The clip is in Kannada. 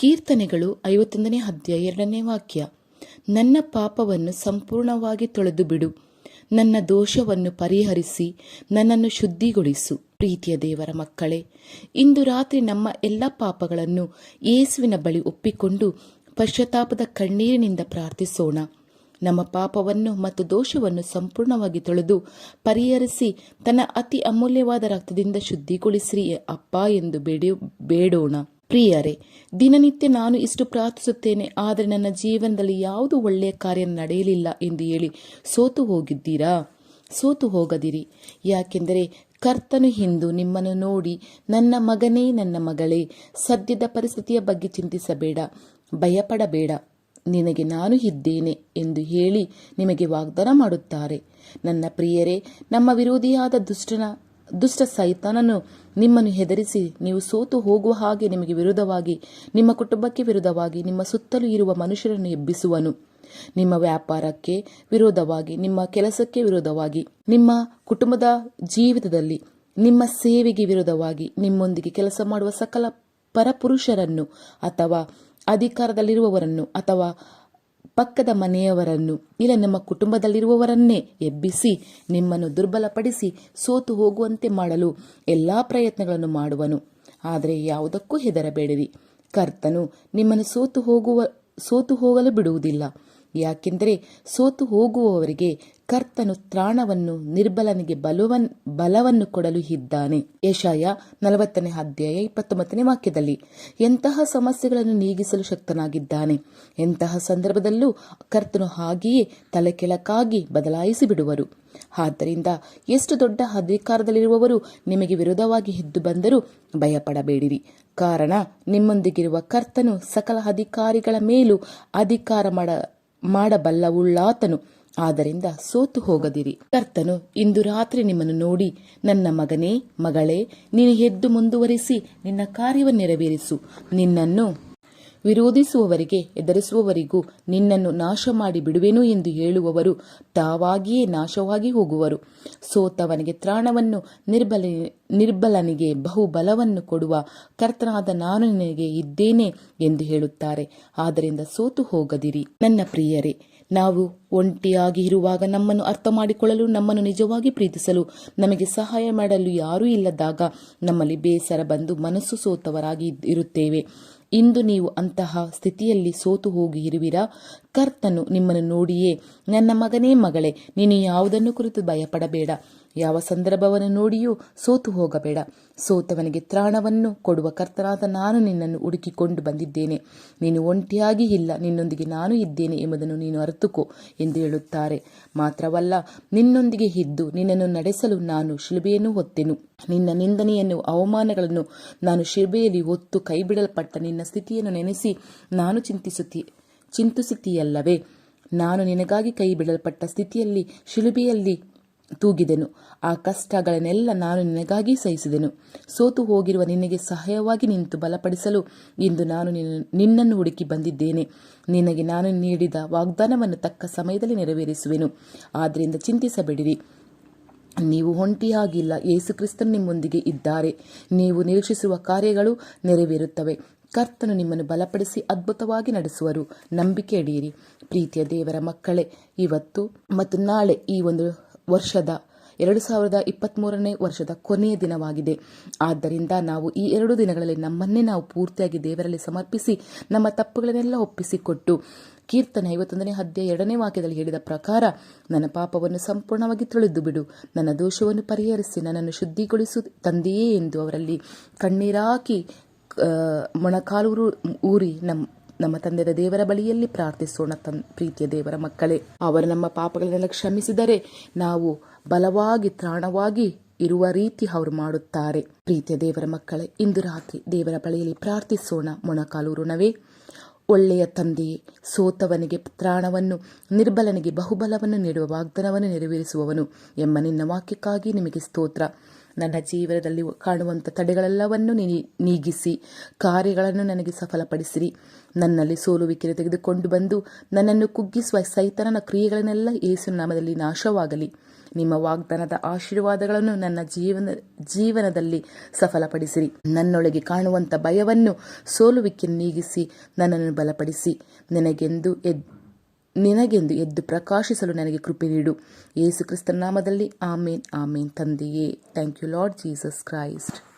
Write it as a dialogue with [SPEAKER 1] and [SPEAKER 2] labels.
[SPEAKER 1] ಕೀರ್ತನೆಗಳು 51ನೇ ಅಧ್ಯಾಯ 2ನೇ ವಾಕ್ಯ. ನನ್ನ ಪಾಪವನ್ನು ಸಂಪೂರ್ಣವಾಗಿ ತೊಳೆದು ಬಿಡು, ನನ್ನ ದೋಷವನ್ನು ಪರಿಹರಿಸಿ ನನ್ನನ್ನು ಶುದ್ಧಿಗೊಳಿಸು. ಪ್ರೀತಿಯ ದೇವರ ಮಕ್ಕಳೇ, ಇಂದು ರಾತ್ರಿ ನಮ್ಮ ಎಲ್ಲ ಪಾಪಗಳನ್ನು ಯೇಸುವಿನ ಬಳಿ ಒಪ್ಪಿಕೊಂಡು ಪಶ್ಚಾತ್ತಾಪದ ಕಣ್ಣೀರಿನಿಂದ ಪ್ರಾರ್ಥಿಸೋಣ. ನಮ್ಮ ಪಾಪವನ್ನು ಮತ್ತು ದೋಷವನ್ನು ಸಂಪೂರ್ಣವಾಗಿ ತೊಳೆದು ಪರಿಹರಿಸಿ ತನ್ನ ಅತಿ ಅಮೂಲ್ಯವಾದ ರಕ್ತದಿಂದ ಶುದ್ಧಿಗೊಳಿಸಿರಿ ಅಪ್ಪ ಎಂದು ಬೇಡೋಣ. ಪ್ರಿಯರೇ, ದಿನನಿತ್ಯ ನಾನು ಇಷ್ಟು ಪ್ರಾರ್ಥಿಸುತ್ತೇನೆ, ಆದರೆ ನನ್ನ ಜೀವನದಲ್ಲಿ ಯಾವುದು ಒಳ್ಳೆಯ ಕಾರ್ಯ ನಡೆಯಲಿಲ್ಲ ಎಂದು ಹೇಳಿ ಸೋತು ಹೋಗಿದ್ದೀರಾ? ಸೋತು ಹೋಗದಿರಿ. ಯಾಕೆಂದರೆ ಕರ್ತನು ಇಂದು ನಿಮ್ಮನ್ನು ನೋಡಿ, ನನ್ನ ಮಗನೇ, ನನ್ನ ಮಗಳೇ, ಸದ್ಯದ ಪರಿಸ್ಥಿತಿಯ ಬಗ್ಗೆ ಚಿಂತಿಸಬೇಡ, ಭಯಪಡಬೇಡ, ನಿನಗೆ ನಾನು ಇದ್ದೇನೆ ಎಂದು ಹೇಳಿ ನಿಮಗೆ ವಾಗ್ದಾನ ಮಾಡುತ್ತಾರೆ. ನನ್ನ ಪ್ರಿಯರೇ, ನಮ್ಮ ವಿರೋಧಿಯಾದ ದುಷ್ಟ ಸೈತಾನನು ನಿಮ್ಮನ್ನು ಹೆದರಿಸಿ ನೀವು ಸೋತು ಹೋಗುವ ಹಾಗೆ ನಿಮಗೆ ವಿರುದ್ಧವಾಗಿ, ನಿಮ್ಮ ಕುಟುಂಬಕ್ಕೆ ವಿರುದ್ಧವಾಗಿ, ನಿಮ್ಮ ಸುತ್ತಲೂ ಇರುವ ಮನುಷ್ಯರನ್ನು ಎಬ್ಬಿಸುವನು. ನಿಮ್ಮ ವ್ಯಾಪಾರಕ್ಕೆ ವಿರೋಧವಾಗಿ, ನಿಮ್ಮ ಕೆಲಸಕ್ಕೆ ವಿರೋಧವಾಗಿ, ನಿಮ್ಮ ಕುಟುಂಬದ ಜೀವಿತದಲ್ಲಿ ನಿಮ್ಮ ಸೇವೆಗೆ ವಿರೋಧವಾಗಿ, ನಿಮ್ಮೊಂದಿಗೆ ಕೆಲಸ ಮಾಡುವ ಸಕಲ ಪರಪುರುಷರನ್ನು ಅಥವಾ ಅಧಿಕಾರದಲ್ಲಿರುವವರನ್ನು ಅಥವಾ ಪಕ್ಕದ ಮನೆಯವರನ್ನು, ಇಲ್ಲ ನಮ್ಮ ಕುಟುಂಬದಲ್ಲಿರುವವರನ್ನೇ ಎಬ್ಬಿಸಿ ನಿಮ್ಮನ್ನು ದುರ್ಬಲಪಡಿಸಿ ಸೋತು ಹೋಗುವಂತೆ ಮಾಡಲು ಎಲ್ಲಾ ಪ್ರಯತ್ನಗಳನ್ನು ಮಾಡುವನು. ಆದರೆ ಯಾವುದಕ್ಕೂ ಹೆದರಬೇಡಿರಿ. ಕರ್ತನು ನಿಮ್ಮನ್ನು ಸೋತು ಹೋಗಲು ಬಿಡುವುದಿಲ್ಲ. ಯಾಕೆಂದರೆ ಸೋತು ಹೋಗುವವರಿಗೆ ಕರ್ತನು ತ್ರಾಣವನ್ನು, ನಿರ್ಬಲನಿಗೆ ಬಲವನ್ನು ಕೊಡಲು ಇದ್ದಾನೆ. ಯೆಶಾಯ 40ನೇ ಅಧ್ಯಾಯ 29ನೇ ವಾಕ್ಯದಲ್ಲಿ ಎಂತಹ ಸಮಸ್ಯೆಗಳನ್ನು ನೀಗಿಸಲು ಶಕ್ತನಾಗಿದ್ದಾನೆ. ಎಂತಹ ಸಂದರ್ಭದಲ್ಲೂ ಕರ್ತನು ಹಾಗೆಯೇ ತಲೆ ಕೆಳಕಾಗಿ ಬದಲಾಯಿಸಿ ಬಿಡುವರು. ಆದ್ದರಿಂದ ಎಷ್ಟು ದೊಡ್ಡ ಅಧಿಕಾರದಲ್ಲಿರುವವರು ನಿಮಗೆ ವಿರೋಧವಾಗಿ ಎದ್ದು ಬಂದರೂ ಭಯಪಡಬೇಡಿರಿ. ಕಾರಣ ನಿಮ್ಮೊಂದಿಗಿರುವ ಕರ್ತನು ಸಕಲ ಅಧಿಕಾರಿಗಳ ಮೇಲೂ ಅಧಿಕಾರ ಮಾಡಬಲ್ಲವುಳ್ಳಾತನು. ಆದ್ದರಿಂದ ಸೋತು ಹೋಗದಿರಿ. ಕರ್ತನು ಇಂದು ರಾತ್ರಿ ನಿಮ್ಮನ್ನು ನೋಡಿ, ನನ್ನ ಮಗನೇ, ಮಗಳೇ, ನೀನು ಎದ್ದು ಮುಂದುವರಿಸಿ ನಿನ್ನ ಕಾರ್ಯವನ್ನು ನೆರವೇರಿಸು. ನಿನ್ನನ್ನು ವಿರೋಧಿಸುವವರಿಗೆ, ಎದುರಿಸುವವರಿಗೂ ನಿನ್ನನ್ನು ನಾಶ ಮಾಡಿ ಬಿಡುವೆನು ಎಂದು ಹೇಳುವವರು ತಾವಾಗಿಯೇ ನಾಶವಾಗಿ ಹೋಗುವರು. ಸೋತವನಿಗೆ ತ್ರಾಣವನ್ನು, ನಿರ್ಬಲನಿಗೆ ಬಹುಬಲವನ್ನು ಕೊಡುವ ಕರ್ತನಾದ ನಾನು ನಿನಗೆ ಇದ್ದೇನೆ ಎಂದು ಹೇಳುತ್ತಾರೆ. ಆದ್ದರಿಂದ ಸೋತು ಹೋಗದಿರಿ. ನನ್ನ ಪ್ರಿಯರೇ, ನಾವು ಒಂಟಿಯಾಗಿ ಇರುವಾಗ ನಮ್ಮನ್ನು ಅರ್ಥ ಮಾಡಿಕೊಳ್ಳಲು, ನಮ್ಮನ್ನು ನಿಜವಾಗಿ ಪ್ರೀತಿಸಲು, ನಮಗೆ ಸಹಾಯ ಮಾಡಲು ಯಾರೂ ಇಲ್ಲದಾಗ ನಮ್ಮಲ್ಲಿ ಬೇಸರ ಬಂದು ಮನಸ್ಸು ಸೋತವರಾಗಿ ಇರುತ್ತೇವೆ. ಇಂದು ನೀವು ಅಂತಹ ಸ್ಥಿತಿಯಲ್ಲಿ ಸೋತು ಹೋಗಿ ಇರುವಿರಾ? ಕರ್ತನು ನಿಮ್ಮನ್ನು ನೋಡಿಯೇ, ನನ್ನ ಮಗನೇ, ಮಗಳೇ, ನೀನು ಯಾವುದನ್ನು ಕುರಿತು ಭಯಪಡಬೇಡ, ಯಾವ ಸಂದರ್ಭವನ್ನು ನೋಡಿಯೂ ಸೋತು ಹೋಗಬೇಡ. ಸೋತವನಿಗೆ ತ್ರಾಣವನ್ನು ಕೊಡುವ ಕರ್ತನಾದ ನಾನು ನಿನ್ನನ್ನು ಹುಡುಕಿಕೊಂಡು ಬಂದಿದ್ದೇನೆ. ನೀನು ಒಂಟಿಯಾಗಿ ಇಲ್ಲ, ನಿನ್ನೊಂದಿಗೆ ನಾನು ಇದ್ದೇನೆ ಎಂಬುದನ್ನು ನೀನು ಅರಿತುಕೋ ಎಂದು ಹೇಳುತ್ತಾರೆ. ಮಾತ್ರವಲ್ಲ, ನಿನ್ನೊಂದಿಗೆ ಇದ್ದು ನಿನ್ನನ್ನು ನಡೆಸಲು ನಾನು ಶಿಲುಬೆಯನ್ನು ಹೊತ್ತೆನು. ನಿನ್ನ ನಿಂದನೆಯನ್ನು, ಅವಮಾನಗಳನ್ನು ನಾನು ಶಿಲುಬೆಯಲ್ಲಿ ಹೊತ್ತು ಕೈಬಿಡಲ್ಪಟ್ಟ ನಿನ್ನ ಸ್ಥಿತಿಯನ್ನು ನೆನೆಸಿ ನಾನು ಚಿಂತಿಸುತ್ತೀಯಲ್ಲವೇ? ನಾನು ನಿನಗಾಗಿ ಕೈ ಬಿಡಲ್ಪಟ್ಟ ಸ್ಥಿತಿಯಲ್ಲಿ ಶಿಲುಬೆಯಲ್ಲಿ ತೂಗಿದೆನು. ಆ ಕಷ್ಟಗಳನ್ನೆಲ್ಲ ನಾನು ನಿನಗಾಗಿ ಸಹಿಸಿದೆನು. ಸೋತು ಹೋಗಿರುವ ನಿನಗೆ ಸಹಾಯವಾಗಿ ನಿಂತು ಬಲಪಡಿಸಲು ಇಂದು ನಾನು ನಿನ್ನನ್ನು ಹುಡುಕಿ ಬಂದಿದ್ದೇನೆ. ನಿನಗೆ ನಾನು ನೀಡಿದ ವಾಗ್ದಾನವನ್ನು ತಕ್ಕ ಸಮಯದಲ್ಲಿ ನೆರವೇರಿಸುವೆನು. ಆದ್ದರಿಂದ ಚಿಂತಿಸಬೇಡಿರಿ. ನೀವು ಒಂಟಿಯಾಗಿಲ್ಲ, ಯೇಸು ಕ್ರಿಸ್ತನು ನಿಮ್ಮೊಂದಿಗೆ ಇದ್ದಾರೆ. ನೀವು ನಿರೀಕ್ಷಿಸುವ ಕಾರ್ಯಗಳು ನೆರವೇರುತ್ತವೆ. ಕರ್ತನು ನಿಮ್ಮನ್ನು ಬಲಪಡಿಸಿ ಅದ್ಭುತವಾಗಿ ನಡೆಸುವರು. ನಂಬಿಕೆ ಇಡಿಯಿರಿ. ಪ್ರೀತಿಯ ದೇವರ ಮಕ್ಕಳೇ, ಇವತ್ತು ಮತ್ತು ನಾಳೆ ಈ ಒಂದು ವರ್ಷದ 2023ನೇ ವರ್ಷದ ಕೊನೆಯ ದಿನವಾಗಿದೆ. ಆದ್ದರಿಂದ ನಾವು ಈ 2 ದಿನಗಳಲ್ಲಿ ನಮ್ಮನ್ನೇ ನಾವು ಪೂರ್ತಿಯಾಗಿ ದೇವರಲ್ಲಿ ಸಮರ್ಪಿಸಿ ನಮ್ಮ ತಪ್ಪುಗಳನ್ನೆಲ್ಲ ಒಪ್ಪಿಸಿಕೊಟ್ಟು, ಕೀರ್ತನೆ 51ನೇ ಅಧ್ಯಾಯ 2ನೇ ವಾಕ್ಯದಲ್ಲಿ ಹೇಳಿದ ಪ್ರಕಾರ, ನನ್ನ ಪಾಪವನ್ನು ಸಂಪೂರ್ಣವಾಗಿ ತೊಳೆದು ಬಿಡು, ನನ್ನ ದೋಷವನ್ನು ಪರಿಹರಿಸಿ ನನ್ನನ್ನು ಶುದ್ಧಿಗೊಳಿಸು ತಂದೆಯೇ ಎಂದು ಅವರಲ್ಲಿ ಕಣ್ಣೀರಾಕಿ ಮೊಣಕಾಲು ಊರಿ ನಮ್ಮ ತಂದೆಯ ದೇವರ ಬಳಿಯಲ್ಲಿ ಪ್ರಾರ್ಥಿಸೋಣ. ಪ್ರೀತಿಯ ದೇವರ ಮಕ್ಕಳೇ, ಅವರು ನಮ್ಮ ಪಾಪಗಳನ್ನೆಲ್ಲ ಕ್ಷಮಿಸಿದರೆ ನಾವು ಬಲವಾಗಿ, ತ್ರಾಣವಾಗಿ ಇರುವ ರೀತಿ ಅವರು ಮಾಡುತ್ತಾರೆ. ಪ್ರೀತಿಯ ದೇವರ ಮಕ್ಕಳೇ, ಇಂದು ರಾತ್ರಿ ದೇವರ ಬಳಿಯಲ್ಲಿ ಪ್ರಾರ್ಥಿಸೋಣ. ಮೊಣಕಾಲೂರುಣವೇ, ಒಳ್ಳೆಯ ತಂದೆಯೇ, ಸೋತವನಿಗೆ ತ್ರಾಣವನ್ನು, ನಿರ್ಬಲನಿಗೆ ಬಹುಬಲವನ್ನು ನೀಡುವ ವಾಗ್ದಾನವನ್ನು ನೆರವೇರಿಸುವವನು ಎಂಬ ನಿನ್ನ ವಾಕ್ಯಕ್ಕಾಗಿ ನಿಮಗೆ ಸ್ತೋತ್ರ. ನನ್ನ ಜೀವನದಲ್ಲಿ ಕಾಣುವಂಥ ತಡೆಗಳೆಲ್ಲವನ್ನು ನೀಗಿಸಿ ಕಾರ್ಯಗಳನ್ನು ನನಗೆ ಸಫಲಪಡಿಸಿರಿ. ನನ್ನಲ್ಲಿ ಸೋಲುವಿಕೆಯನ್ನು ತೆಗೆದುಕೊಂಡು ಬಂದು ನನ್ನನ್ನು ಕುಗ್ಗಿಸುವ ಸೈತಾನನ ಕ್ರಿಯೆಗಳನ್ನೆಲ್ಲ ಯೇಸು ನಾಮದಲ್ಲಿ ನಾಶವಾಗಲಿ. ನಿಮ್ಮ ವಾಗ್ದಾನದ ಆಶೀರ್ವಾದಗಳನ್ನು ನನ್ನ ಜೀವನದಲ್ಲಿ ಸಫಲಪಡಿಸಿರಿ. ನನ್ನೊಳಗೆ ಕಾಣುವಂಥ ಭಯವನ್ನು ಸೋಲುವಿಕೆಯನ್ನು ನೀಗಿಸಿ ನನ್ನನ್ನು ಬಲಪಡಿಸಿ ನಿನಗೆಂದು ಎದ್ದು ಪ್ರಕಾಶಿಸಲು ನನಗೆ ಕೃಪೆ ನೀಡು. ಯೇಸು ಕ್ರಿಸ್ತನ ನಾಮದಲ್ಲಿ ಆಮೇನ್ ಆಮೇನ್. ತಂದೆಯೇ, thank you lord Jesus Christ.